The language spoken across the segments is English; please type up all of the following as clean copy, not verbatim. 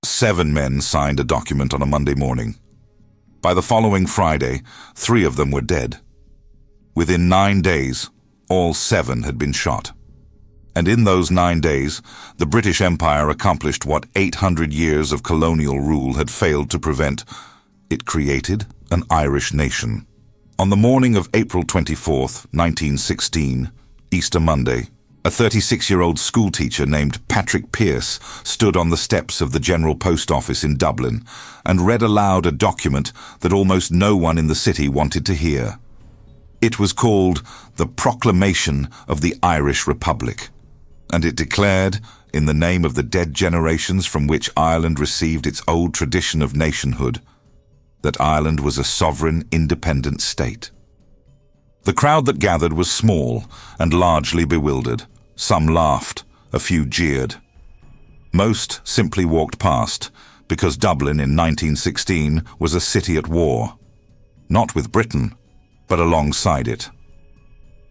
7 men signed a document on a Monday morning. By the following Friday, 3 of them were dead. Within 9 days, all 7 had been shot. And in those 9 days, the British Empire accomplished what 800 years of colonial rule had failed to prevent. It created an Irish nation. On the morning of April 24th, 1916, Easter Monday, a 36-year-old schoolteacher named Patrick Pearse stood on the steps of the General Post Office in Dublin and read aloud a document that almost no one in the city wanted to hear. It was called the Proclamation of the Irish Republic, and it declared, in the name of the dead generations from which Ireland received its old tradition of nationhood, that Ireland was a sovereign, independent state. The crowd that gathered was small and largely bewildered. Some laughed, a few jeered. Most simply walked past, because Dublin in 1916 was a city at war, not with Britain, but alongside it.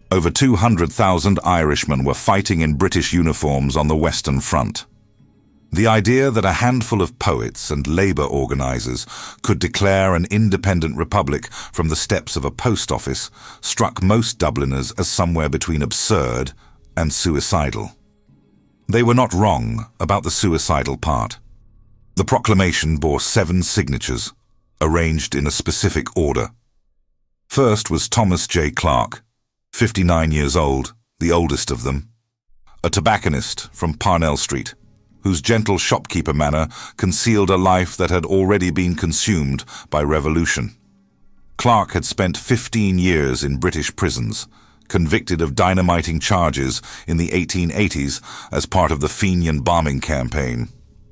Over 200,000 Irishmen were fighting in British uniforms on the Western Front. The idea that a handful of poets and labour organisers could declare an independent republic from the steps of a post office struck most Dubliners as somewhere between absurd and suicidal. They were not wrong about the suicidal part. The proclamation bore 7 signatures, arranged in a specific order. First was Thomas J. Clark, 59 years old, the oldest of them, a tobacconist from Parnell Street, whose gentle shopkeeper manner concealed a life that had already been consumed by revolution. Clark had spent 15 years in British prisons, convicted of dynamiting charges in the 1880s as part of the Fenian bombing campaign.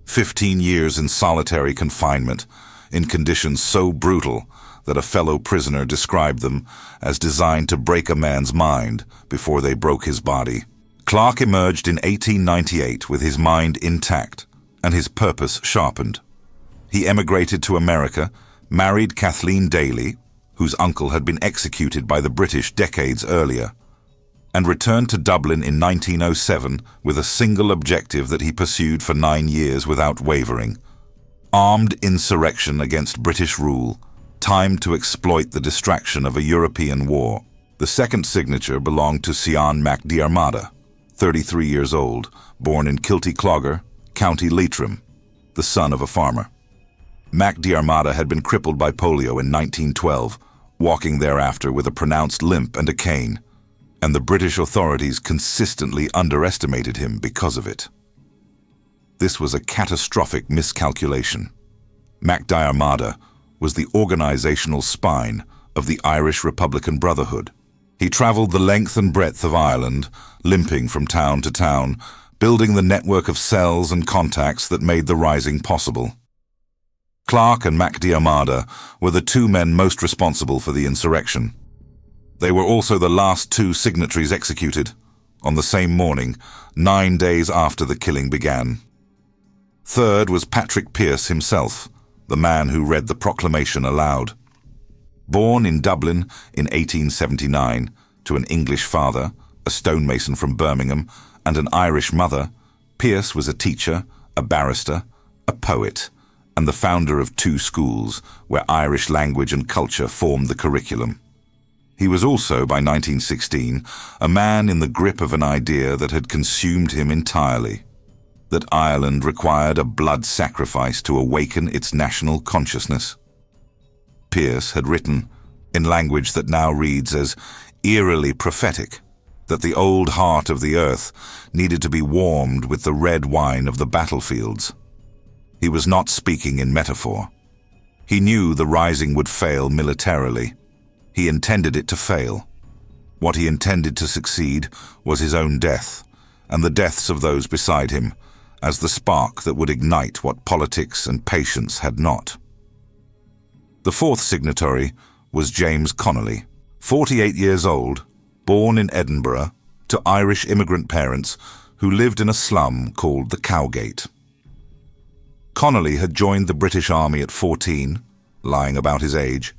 15 years in solitary confinement, in conditions so brutal that a fellow prisoner described them as designed to break a man's mind before they broke his body. Clark emerged in 1898 with his mind intact and his purpose sharpened. He emigrated to America, married Kathleen Daly, whose uncle had been executed by the British decades earlier, and returned to Dublin in 1907 with a single objective that he pursued for 9 years without wavering: armed insurrection against British rule, timed to exploit the distraction of a European war. The second signature belonged to Cian Mac Diarmada, 33 years old, born in Kilty Clogher, County Leitrim, the son of a farmer. Mac Diarmada had been crippled by polio in 1912, walking thereafter with a pronounced limp and a cane, and the British authorities consistently underestimated him because of it. This was a catastrophic miscalculation. Mac Diarmada was the organizational spine of the Irish Republican Brotherhood. He traveled the length and breadth of Ireland, limping from town to town, building the network of cells and contacts that made the rising possible. Clark and Mac Diarmada were the 2 men most responsible for the insurrection. They were also the last 2 signatories executed, on the same morning, 9 days after the killing began. Third was Patrick Pearse himself, the man who read the proclamation aloud. Born in Dublin in 1879 to an English father, a stonemason from Birmingham, and an Irish mother, Pearse was a teacher, a barrister, a poet, and the founder of 2 schools where Irish language and culture formed the curriculum. He was also, by 1916, a man in the grip of an idea that had consumed him entirely: that Ireland required a blood sacrifice to awaken its national consciousness. Pearse had written, in language that now reads as eerily prophetic, that the old heart of the earth needed to be warmed with the red wine of the battlefields. He was not speaking in metaphor. He knew the rising would fail militarily. He intended it to fail. What he intended to succeed was his own death, and the deaths of those beside him, as the spark that would ignite what politics and patience had not. The fourth signatory was James Connolly, 48 years old, born in Edinburgh to Irish immigrant parents who lived in a slum called the Cowgate. Connolly had joined the British Army at 14, lying about his age,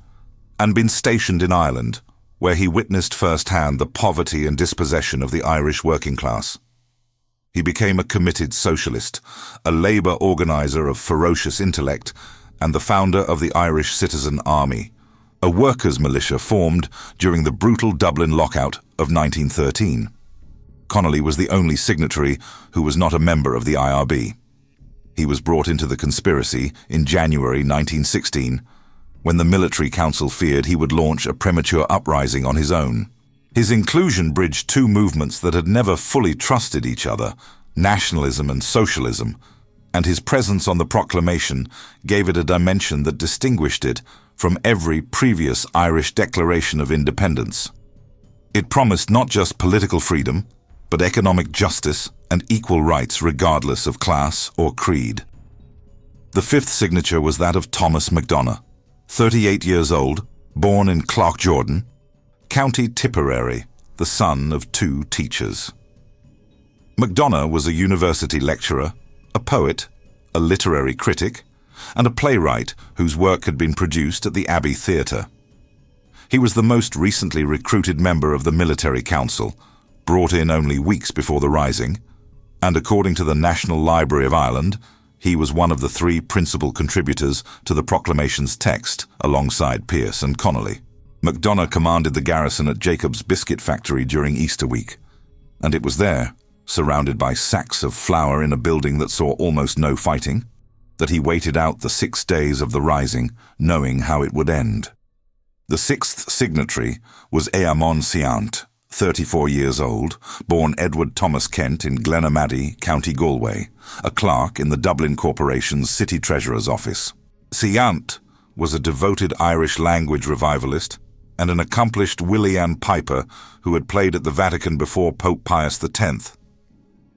and been stationed in Ireland, where he witnessed firsthand the poverty and dispossession of the Irish working class. He became a committed socialist, a labour organiser of ferocious intellect, and the founder of the Irish Citizen Army, a workers' militia formed during the brutal Dublin lockout of 1913. Connolly was the only signatory who was not a member of the IRB. He was brought into the conspiracy in January 1916, when the military council feared he would launch a premature uprising on his own. His inclusion bridged two movements that had never fully trusted each other, nationalism and socialism, and his presence on the proclamation gave it a dimension that distinguished it from every previous Irish declaration of independence. It promised not just political freedom, but economic justice and equal rights regardless of class or creed. The fifth signature was that of Thomas MacDonagh, 38 years old, born in Cloughjordan, County Tipperary, the son of two teachers. MacDonagh was a university lecturer, a poet, a literary critic, and a playwright whose work had been produced at the Abbey Theatre. He was the most recently recruited member of the Military Council, brought in only weeks before the Rising, and according to the National Library of Ireland, he was one of the three principal contributors to the proclamation's text, alongside Pearse and Connolly. MacDonagh commanded the garrison at Jacob's Biscuit Factory during Easter week, and it was there, surrounded by sacks of flour in a building that saw almost no fighting, that he waited out the 6 days of the Rising, knowing how it would end. The sixth signatory was Éamon Siant, 34 years old, born Edward Thomas Kent in Glenamaddy, County Galway, a clerk in the Dublin Corporation's City Treasurer's office. Siant was a devoted Irish language revivalist and an accomplished Willian piper who had played at the Vatican before Pope Pius X.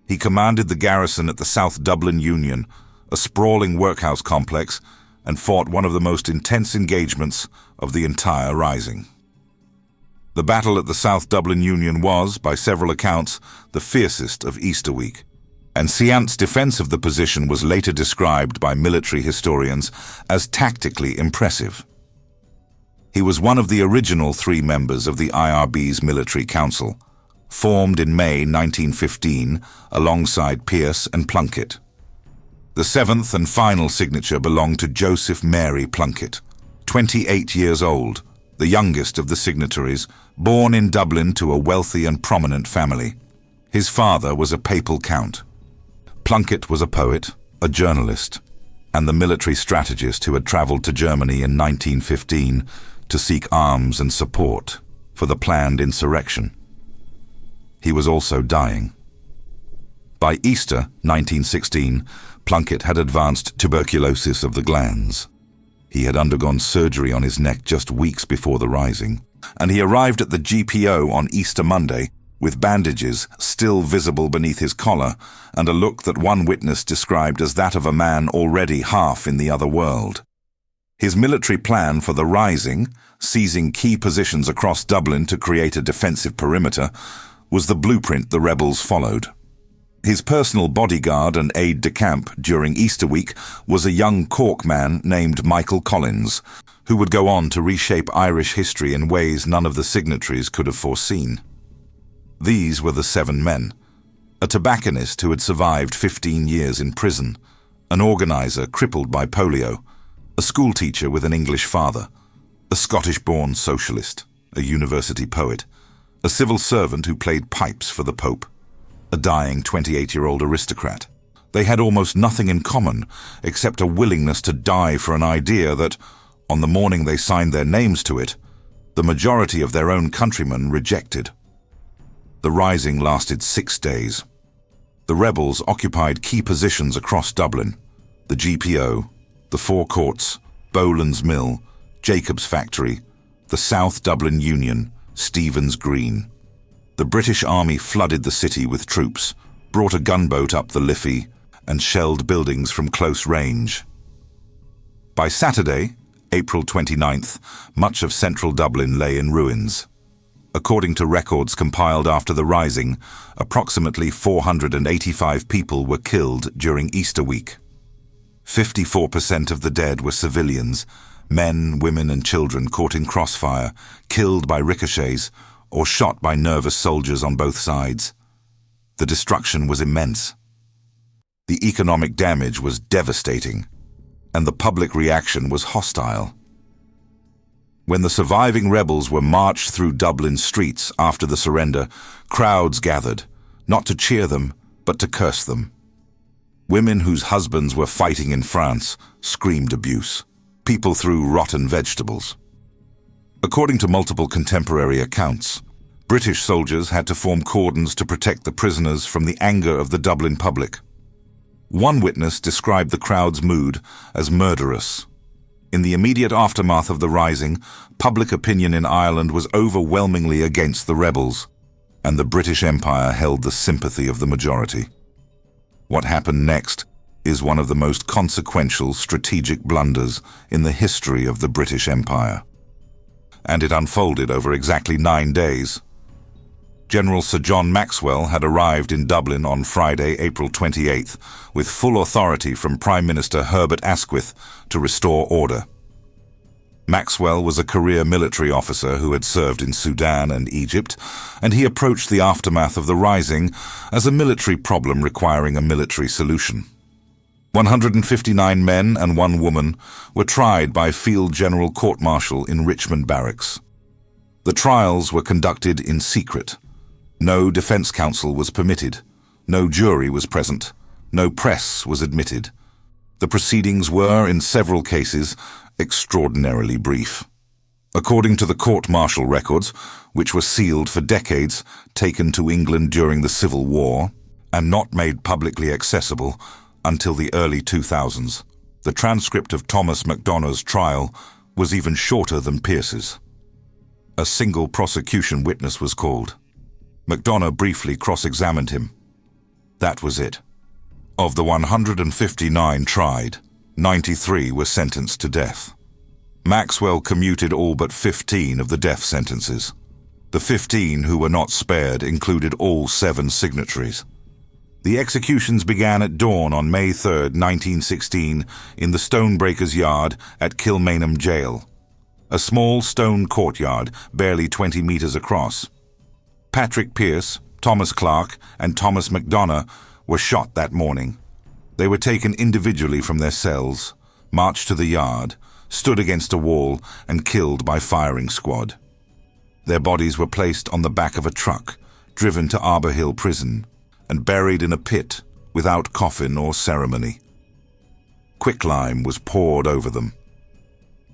He commanded the garrison at the South Dublin Union, a sprawling workhouse complex, and fought one of the most intense engagements of the entire Rising. The battle at the South Dublin Union was, by several accounts, the fiercest of Easter week, and Siant's defence of the position was later described by military historians as tactically impressive. He was one of the original three members of the IRB's Military Council, formed in May 1915 alongside Pearse and Plunkett. The seventh and final signature belonged to Joseph Mary Plunkett, 28 years old, the youngest of the signatories, born in Dublin to a wealthy and prominent family. His father was a papal count. Plunkett was a poet, a journalist, and the military strategist who had travelled to Germany in 1915 to seek arms and support for the planned insurrection. He was also dying. By Easter 1916, Plunkett had advanced tuberculosis of the glands. He had undergone surgery on his neck just weeks before the Rising, and he arrived at the GPO on Easter Monday with bandages still visible beneath his collar and a look that one witness described as that of a man already half in the other world. His military plan for the Rising, seizing key positions across Dublin to create a defensive perimeter, was the blueprint the rebels followed. His personal bodyguard and aide-de-camp during Easter week was a young Cork man named Michael Collins, who would go on to reshape Irish history in ways none of the signatories could have foreseen. These were the 7 men: a tobacconist who had survived 15 years in prison, an organiser crippled by polio, a schoolteacher with an English father, a Scottish-born socialist, a university poet, a civil servant who played pipes for the Pope, a dying 28-year-old aristocrat. They had almost nothing in common except a willingness to die for an idea that, on the morning they signed their names to it, the majority of their own countrymen rejected. The Rising lasted 6 days. The rebels occupied key positions across Dublin: the GPO, the Four Courts, Boland's Mill, Jacob's Factory, the South Dublin Union, Stephen's Green. The British Army flooded the city with troops, brought a gunboat up the Liffey, and shelled buildings from close range. By Saturday, April 29th, much of central Dublin lay in ruins. According to records compiled after the Rising, approximately 485 people were killed during Easter week. 54% of the dead were civilians, men, women and children caught in crossfire, killed by ricochets, or shot by nervous soldiers on both sides. The destruction was immense. The economic damage was devastating, and the public reaction was hostile. When the surviving rebels were marched through Dublin streets after the surrender, crowds gathered, not to cheer them, but to curse them. Women whose husbands were fighting in France screamed abuse. People threw rotten vegetables. According to multiple contemporary accounts, British soldiers had to form cordons to protect the prisoners from the anger of the Dublin public. One witness described the crowd's mood as murderous. In the immediate aftermath of the rising, public opinion in Ireland was overwhelmingly against the rebels, and the British Empire held the sympathy of the majority. What happened next is one of the most consequential strategic blunders in the history of the British Empire. And it unfolded over exactly 9 days. General Sir John Maxwell had arrived in Dublin on Friday, April 28th, with full authority from Prime Minister Herbert Asquith to restore order. Maxwell was a career military officer who had served in Sudan and Egypt, and he approached the aftermath of the rising as a military problem requiring a military solution. 159 men and 1 woman were tried by Field General Court-Martial in Richmond Barracks. The trials were conducted in secret. No defense counsel was permitted. No jury was present. No press was admitted. The proceedings were, in several cases, extraordinarily brief. According to the court-martial records, which were sealed for decades, taken to England during the Civil War, and not made publicly accessible until the early 2000s, the transcript of Thomas MacDonough's trial was even shorter than Pearce's. A single prosecution witness was called. MacDonough briefly cross-examined him. That was it. Of the 159 tried, 93 were sentenced to death. Maxwell commuted all but 15 of the death sentences. The 15 who were not spared included all 7 signatories. The executions began at dawn on May 3, 1916, in the Stonebreakers' Yard at Kilmainham Gaol, a small stone courtyard barely 20 meters across. Patrick Pearse, Thomas Clark, and Thomas MacDonough were shot that morning. They were taken individually from their cells, marched to the yard, stood against a wall, and killed by firing squad. Their bodies were placed on the back of a truck, driven to Arbor Hill Prison, and buried in a pit without coffin or ceremony. Quicklime was poured over them.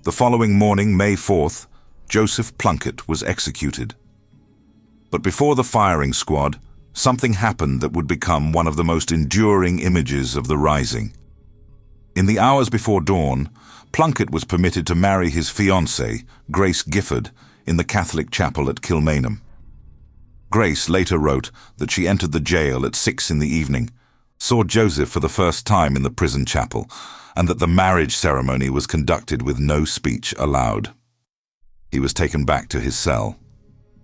The following morning, May 4th, Joseph Plunkett was executed. But before the firing squad, something happened that would become one of the most enduring images of the rising. In the hours before dawn, Plunkett was permitted to marry his fiancée, Grace Gifford, in the Catholic chapel at Kilmainham. Grace later wrote that she entered the jail at 6 in the evening, saw Joseph for the first time in the prison chapel, and that the marriage ceremony was conducted with no speech allowed. He was taken back to his cell.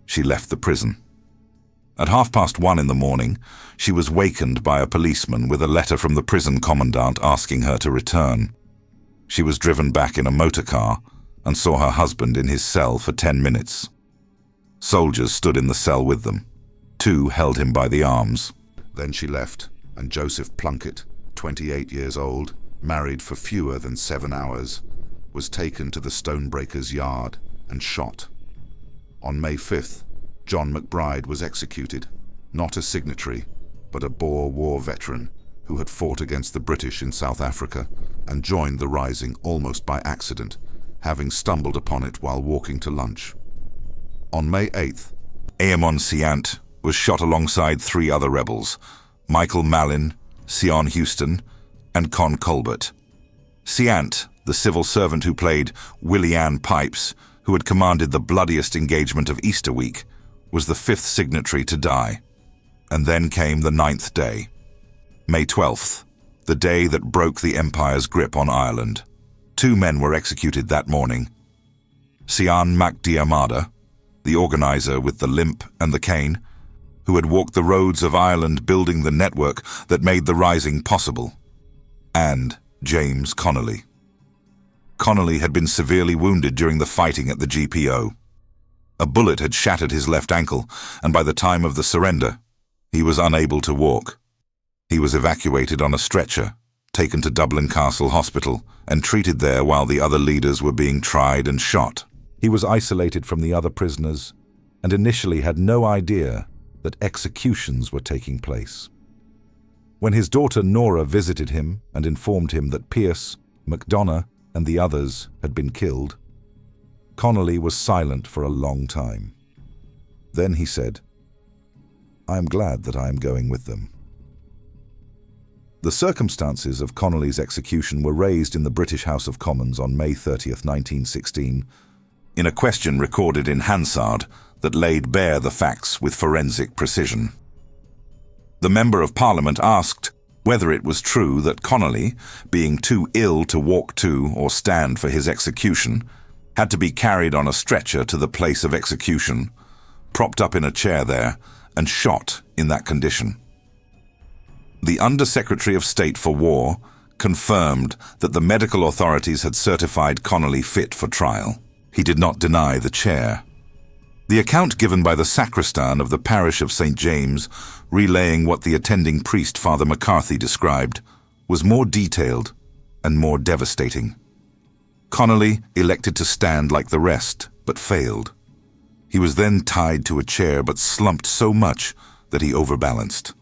She left the prison. At 1:30 in the morning, she was wakened by a policeman with a letter from the prison commandant asking her to return. She was driven back in a motor car and saw her husband in his cell for 10 minutes. Soldiers stood in the cell with them. 2 held him by the arms. Then she left, and Joseph Plunkett, 28 years old, married for fewer than 7 hours, was taken to the Stonebreakers' Yard and shot. On May 5th, John McBride was executed, not a signatory, but a Boer War veteran who had fought against the British in South Africa and joined the rising almost by accident, having stumbled upon it while walking to lunch. On May 8th, Éamon Siant was shot alongside 3 other rebels, Michael Mallin, Sion Houston, and Con Colbert. Siant, the civil servant who played Willie-Anne Pipes, who had commanded the bloodiest engagement of Easter week, was the 5th signatory to die. And then came the 9th day, May 12th, the day that broke the Empire's grip on Ireland. 2 men were executed that morning. Cian Mac Diarmada, the organizer with the limp and the cane, who had walked the roads of Ireland building the network that made the rising possible, and James Connolly. Connolly had been severely wounded during the fighting at the GPO. A bullet had shattered his left ankle, and by the time of the surrender, He was unable to walk. He was evacuated on a stretcher, taken to Dublin Castle Hospital, and treated there while the other leaders were being tried and shot. He was isolated from the other prisoners and initially had no idea that executions were taking place. When his daughter Nora visited him and informed him that Pierce, MacDonagh, and the others had been killed, Connolly was silent for a long time. Then he said, "I am glad that I am going with them." The circumstances of Connolly's execution were raised in the British House of Commons on May 30th, 1916, in a question recorded in Hansard that laid bare the facts with forensic precision. The Member of Parliament asked whether it was true that Connolly, being too ill to walk to or stand for his execution, had to be carried on a stretcher to the place of execution, propped up in a chair there, and shot in that condition. The Under-Secretary of State for War confirmed that the medical authorities had certified Connolly fit for trial. He did not deny the chair. The account given by the sacristan of the parish of St. James, relaying what the attending priest Father McCarthy described, was more detailed and more devastating. Connolly elected to stand like the rest, but failed. He was then tied to a chair but slumped so much that he overbalanced.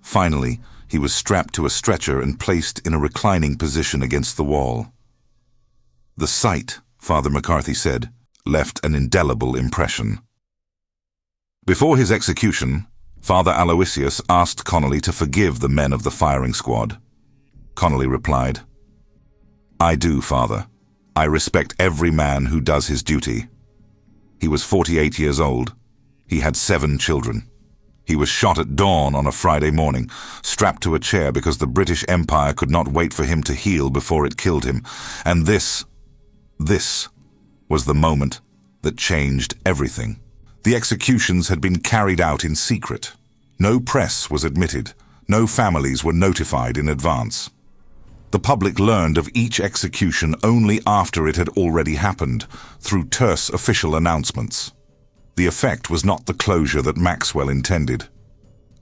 Finally, he was strapped to a stretcher and placed in a reclining position against the wall. The sight, Father McCarthy said, left an indelible impression. Before his execution, Father Aloysius asked Connolly to forgive the men of the firing squad. Connolly replied, "I do, Father. I respect every man who does his duty." He was 48 years old. He had 7 children. He was shot at dawn on a Friday morning, strapped to a chair because the British Empire could not wait for him to heal before it killed him. And this was the moment that changed everything. The executions had been carried out in secret. No press was admitted. No families were notified in advance. The public learned of each execution only after it had already happened, through terse official announcements. The effect was not the closure that Maxwell intended.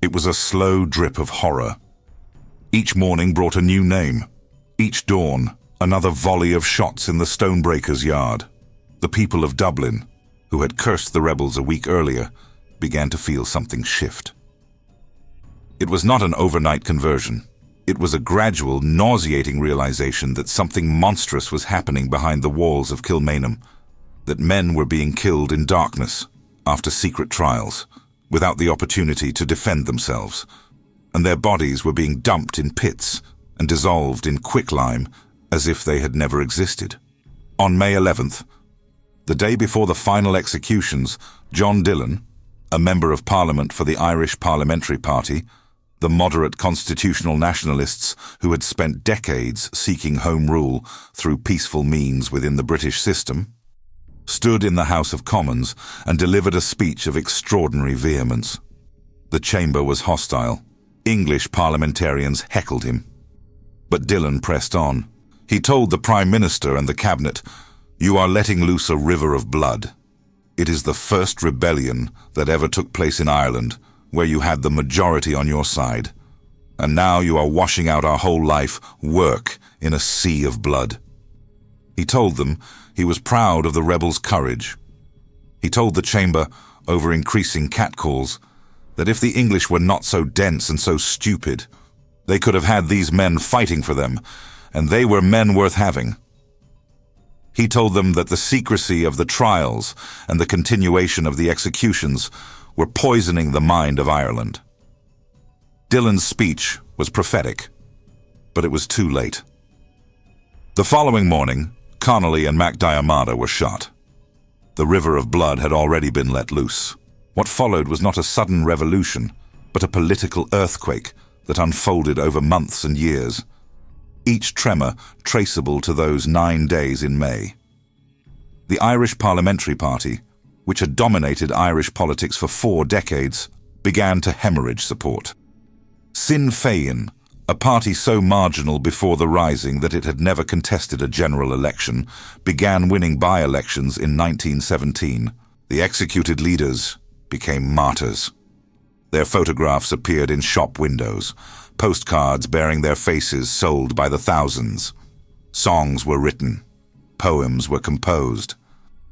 It was a slow drip of horror. Each morning brought a new name. Each dawn, another volley of shots in the stonebreaker's yard. The people of Dublin, who had cursed the rebels a week earlier, began to feel something shift. It was not an overnight conversion. It was a gradual, nauseating realization that something monstrous was happening behind the walls of Kilmainham, that men were being killed in darkness, after secret trials, without the opportunity to defend themselves, and their bodies were being dumped in pits and dissolved in quicklime as if they had never existed. On May 11th, the day before the final executions, John Dillon, a Member of Parliament for the Irish Parliamentary Party, the moderate constitutional nationalists who had spent decades seeking home rule through peaceful means within the British system, stood in the House of Commons and delivered a speech of extraordinary vehemence. The chamber was hostile. English parliamentarians heckled him. But Dillon pressed on. He told the Prime Minister and the Cabinet, "You are letting loose a river of blood. It is the first rebellion that ever took place in Ireland, where you had the majority on your side. And now you are washing out our whole life, work, in a sea of blood." He told them he was proud of the rebels' courage. He told the chamber, over increasing catcalls, that if the English were not so dense and so stupid, they could have had these men fighting for them, and they were men worth having. He told them that the secrecy of the trials and the continuation of the executions were poisoning the mind of Ireland. Dillon's speech was prophetic, but it was too late. The following morning, Connolly and MacDiarmada were shot. The river of blood had already been let loose. What followed was not a sudden revolution, but a political earthquake that unfolded over months and years, each tremor traceable to those 9 days in May. The Irish Parliamentary Party, which had dominated Irish politics for 4 decades, began to hemorrhage support. Sinn Féin, a party so marginal before the Rising that it had never contested a general election, began winning by-elections in 1917. The executed leaders became martyrs. Their photographs appeared in shop windows, postcards bearing their faces sold by the thousands. Songs were written, poems were composed.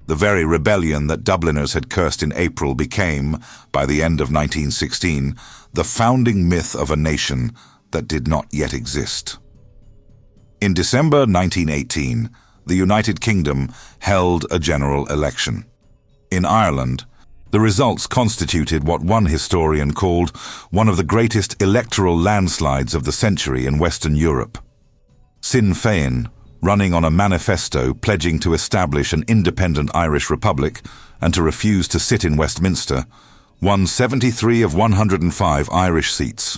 The very rebellion that Dubliners had cursed in April became, by the end of 1916, the founding myth of a nation that did not yet exist. In December 1918, the United Kingdom held a general election. In Ireland, the results constituted what one historian called one of the greatest electoral landslides of the century in Western Europe. Sinn Féin, running on a manifesto pledging to establish an independent Irish republic and to refuse to sit in Westminster, won 73 of 105 Irish seats.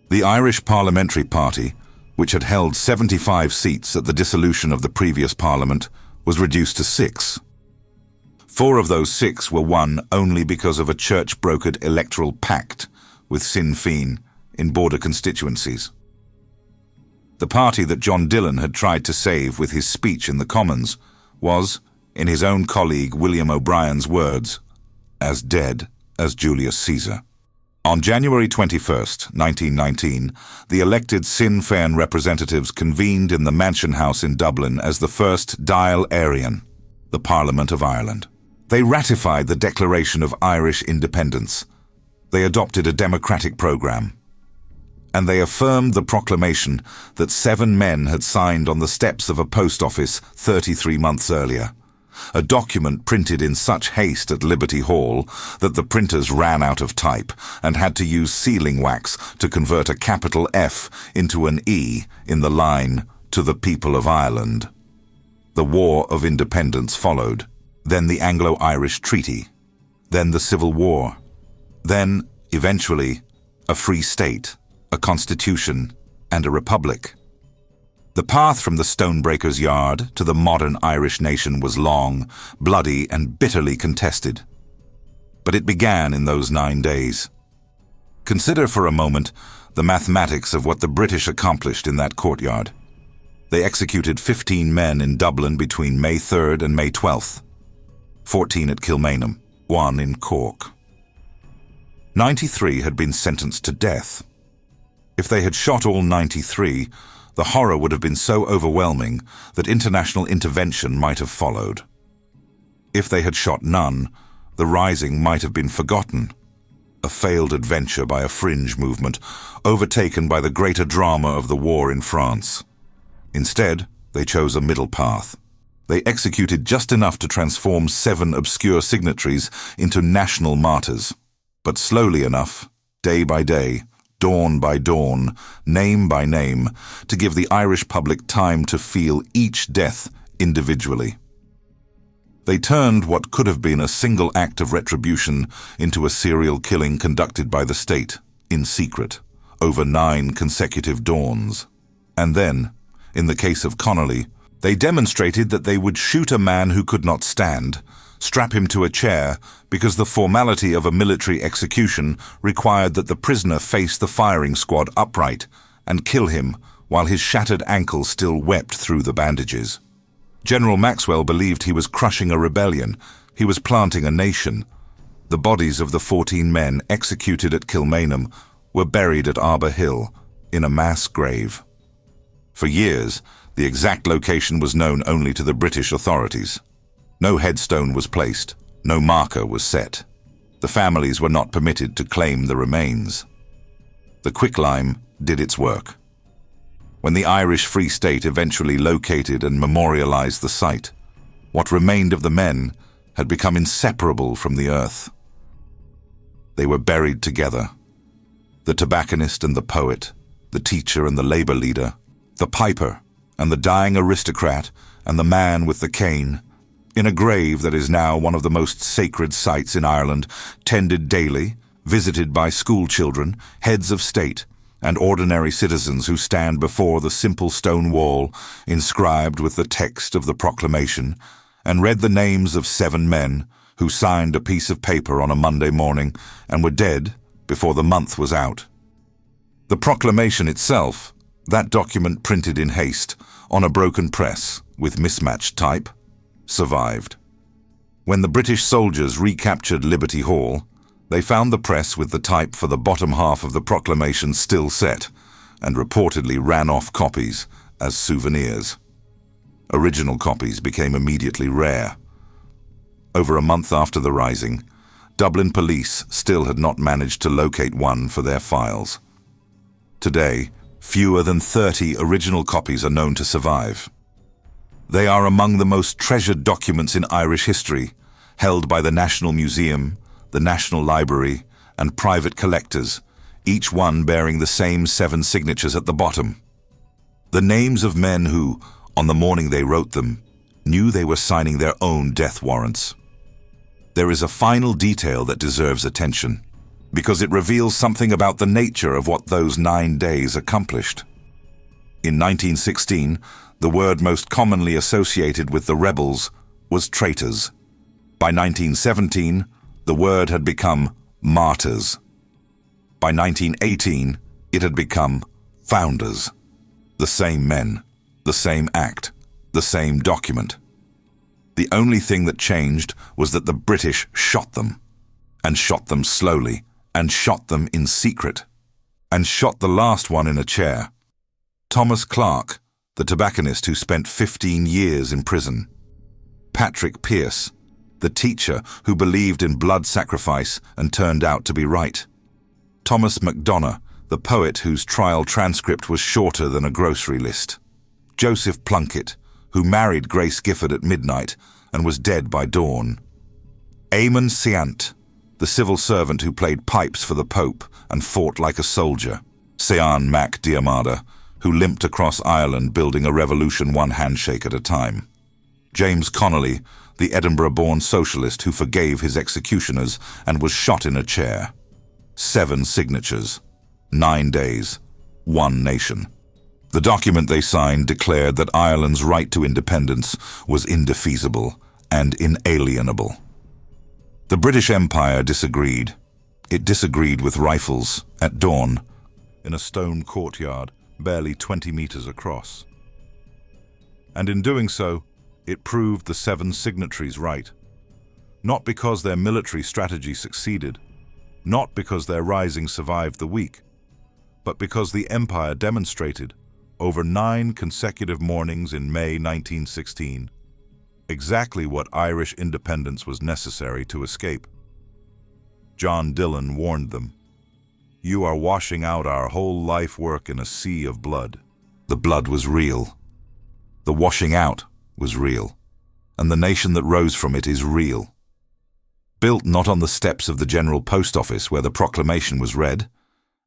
The Irish Parliamentary Party, which had held 75 seats at the dissolution of the previous parliament, was reduced to 6. 4 of those 6 were won only because of a church-brokered electoral pact with Sinn Féin in border constituencies. The party that John Dillon had tried to save with his speech in the Commons was, in his own colleague William O'Brien's words, as dead as Julius Caesar. On January 21st, 1919, the elected Sinn Féin representatives convened in the Mansion House in Dublin as the first Dáil Éireann, the Parliament of Ireland. They ratified the Declaration of Irish Independence. They adopted a democratic programme. And they affirmed the proclamation that 7 men had signed on the steps of a post office 33 months earlier, a document printed in such haste at Liberty Hall that the printers ran out of type and had to use sealing wax to convert a capital F into an E in the line "To the People of Ireland." The War of Independence followed, then the Anglo-Irish Treaty, then the Civil War, then, eventually, a free state, a constitution, and a republic. The path from the stonebreaker's yard to the modern Irish nation was long, bloody, and bitterly contested. But it began in those 9 days. Consider for a moment the mathematics of what the British accomplished in that courtyard. They executed 15 men in Dublin between May 3rd and May 12th, 14 at Kilmainham, 1 in Cork. 93 had been sentenced to death. If they had shot all 93, the horror would have been so overwhelming that international intervention might have followed. If they had shot none, the rising might have been forgotten, a failed adventure by a fringe movement, overtaken by the greater drama of the war in France. Instead, they chose a middle path. They executed just enough to transform 7 obscure signatories into national martyrs, but slowly enough, day by day, dawn by dawn, name by name, to give the Irish public time to feel each death individually. They turned what could have been a single act of retribution into a serial killing conducted by the state, in secret, over 9 consecutive dawns. And then, in the case of Connolly, they demonstrated that they would shoot a man who could not stand, strap him to a chair, because the formality of a military execution required that the prisoner face the firing squad upright, and kill him while his shattered ankle still wept through the bandages. General Maxwell believed he was crushing a rebellion. He was planting a nation. The bodies of the 14 men executed at Kilmainham were buried at Arbor Hill, in a mass grave. For years, the exact location was known only to the British authorities. No headstone was placed, no marker was set. The families were not permitted to claim the remains. The quicklime did its work. When the Irish Free State eventually located and memorialized the site, what remained of the men had become inseparable from the earth. They were buried together. The tobacconist and the poet, the teacher and the labor leader, the piper and the dying aristocrat and the man with the cane, in a grave that is now one of the most sacred sites in Ireland, tended daily, visited by school children, heads of state, and ordinary citizens who stand before the simple stone wall inscribed with the text of the proclamation, and read the names of 7 men who signed a piece of paper on a Monday morning and were dead before the month was out. The proclamation itself, that document printed in haste, on a broken press, with mismatched type, survived. When the British soldiers recaptured Liberty Hall, They found the press with the type for the bottom half of the proclamation still set, and reportedly ran off copies as souvenirs. Original copies became immediately rare. Over a month after the rising, Dublin police still had not managed to locate one for their files. Today, fewer than 30 original copies are known to survive. They are among the most treasured documents in Irish history, held by the National Museum, the National Library, and private collectors, each one bearing the same 7 signatures at the bottom. The names of men who, on the morning they wrote them, knew they were signing their own death warrants. There is a final detail that deserves attention, because it reveals something about the nature of what those 9 days accomplished. In 1916, the word most commonly associated with the rebels was traitors. By 1917, the word had become martyrs. By 1918, it had become founders. The same men, the same act, the same document. The only thing that changed was that the British shot them, and shot them slowly, and shot them in secret, and shot the last one in a chair. Thomas Clark, the tobacconist who spent 15 years in prison. Patrick Pearse, the teacher who believed in blood sacrifice and turned out to be right. Thomas MacDonagh, the poet whose trial transcript was shorter than a grocery list. Joseph Plunkett, who married Grace Gifford at midnight and was dead by dawn. Eamon Seant, the civil servant who played pipes for the Pope and fought like a soldier. Sean Mac Diarmada, who limped across Ireland building a revolution one handshake at a time. James Connolly, the Edinburgh-born socialist who forgave his executioners and was shot in a chair. 7 signatures, 9 days, 1 nation. The document they signed declared that Ireland's right to independence was indefeasible and inalienable. The British Empire disagreed. It disagreed with rifles at dawn in a stone courtyard barely 20 meters across. And in doing so, it proved the 7 signatories right. Not because their military strategy succeeded, not because their rising survived the weak, but because the empire demonstrated, over 9 consecutive mornings in May 1916, exactly what Irish independence was necessary to escape. John Dillon warned them, "You are washing out our whole life work in a sea of blood." The blood was real. The washing out was real. And the nation that rose from it is real. Built not on the steps of the General Post Office where the proclamation was read,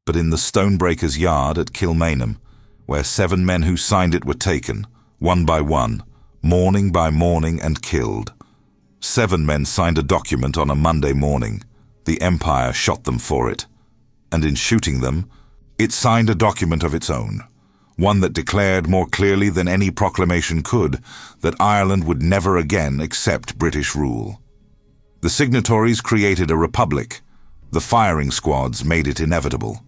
but in the stonebreaker's yard at Kilmainham, where 7 men who signed it were taken, one by one, morning by morning, and killed. 7 men signed a document on a Monday morning. The Empire shot them for it. And in shooting them, it signed a document of its own, one that declared more clearly than any proclamation could that Ireland would never again accept British rule. The signatories created a republic. The firing squads made it inevitable.